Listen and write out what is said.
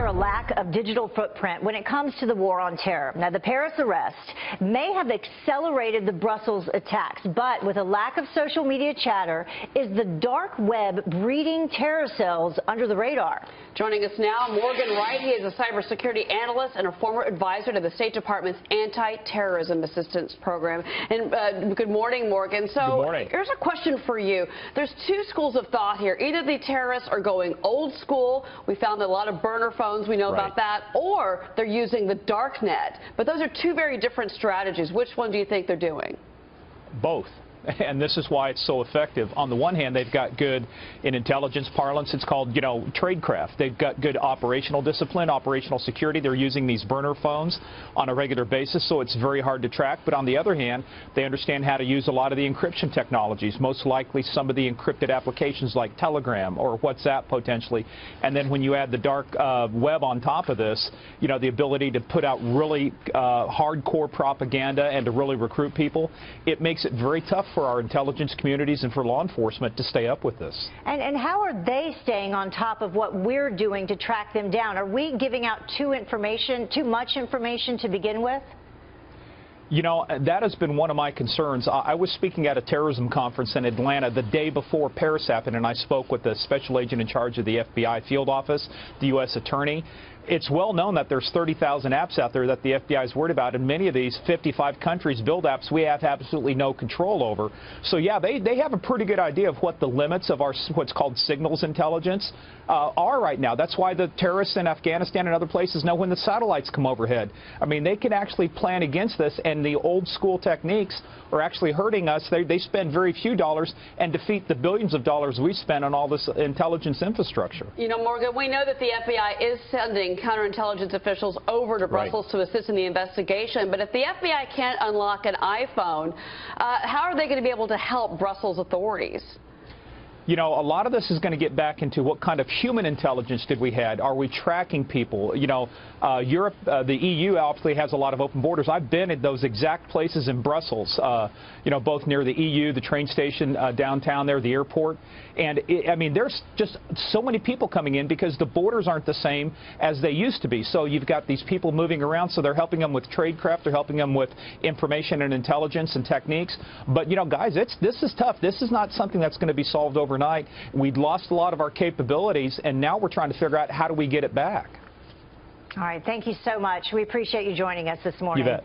there a lack of digital footprint when it comes to the war on terror? Now, the Paris arrest may have accelerated the Brussels attacks, but with a lack of social media chatter, is the dark web breeding terror cells under the radar? Joining us now, Morgan Wright. He is a cybersecurity analyst and a former advisor to the State Department's Anti-Terrorism Assistance Program. And good morning, Morgan. So good morning. Here's a question for you. There's two schools of thought here. Either the terrorists are going old school. We found a lot of burner phones. We know about that. Or they're using the dark net. But those are two very different strategies. Which one do you think they're doing? Both. And this is why it's so effective. On the one hand, they've got good, in intelligence parlance, it's called, tradecraft. They've got good operational discipline, operational security. They're using these burner phones on a regular basis, so it's very hard to track. But on the other hand, they understand how to use a lot of the encryption technologies, most likely some of the encrypted applications like Telegram or WhatsApp potentially. And then when you add the dark web on top of this, the ability to put out really hardcore propaganda and to really recruit people, it makes it very tough for our intelligence communities and for law enforcement to stay up with this. And how are they staying on top of what we're doing to track them down? Are we giving out too much information to begin with? That has been one of my concerns. I was speaking at a terrorism conference in Atlanta the day before Paris happened, and I spoke with the special agent in charge of the FBI field office, the U.S. attorney. It's well known that there's 30,000 apps out there that the FBI is worried about, and many of these 55 countries build apps we have absolutely no control over. So yeah, they have a pretty good idea of what the limits of our what's called signals intelligence are right now. That's why the terrorists in Afghanistan and other places know when the satellites come overhead. I mean, they can actually plan against this, and the old school techniques are actually hurting us. They spend very few dollars and defeat the billions of dollars we spend on all this intelligence infrastructure. Morgan, we know that the FBI is sending counterintelligence officials over to Brussels to assist in the investigation, but if the FBI can't unlock an iPhone, how are they going to be able to help Brussels authorities? A lot of this is going to get back into what kind of human intelligence did we have? Are we tracking people? Europe, the EU obviously has a lot of open borders. I've been at those exact places in Brussels, both near the EU, the train station downtown there, the airport. And, there's just so many people coming in because the borders aren't the same as they used to be. So you've got these people moving around, so they're helping them with tradecraft. They're helping them with information and intelligence and techniques. But, guys, this is tough. This is not something that's going to be solved overnight. We'd lost a lot of our capabilities, and now we're trying to figure out how do we get it back. All right. Thank you so much. We appreciate you joining us this morning. You bet.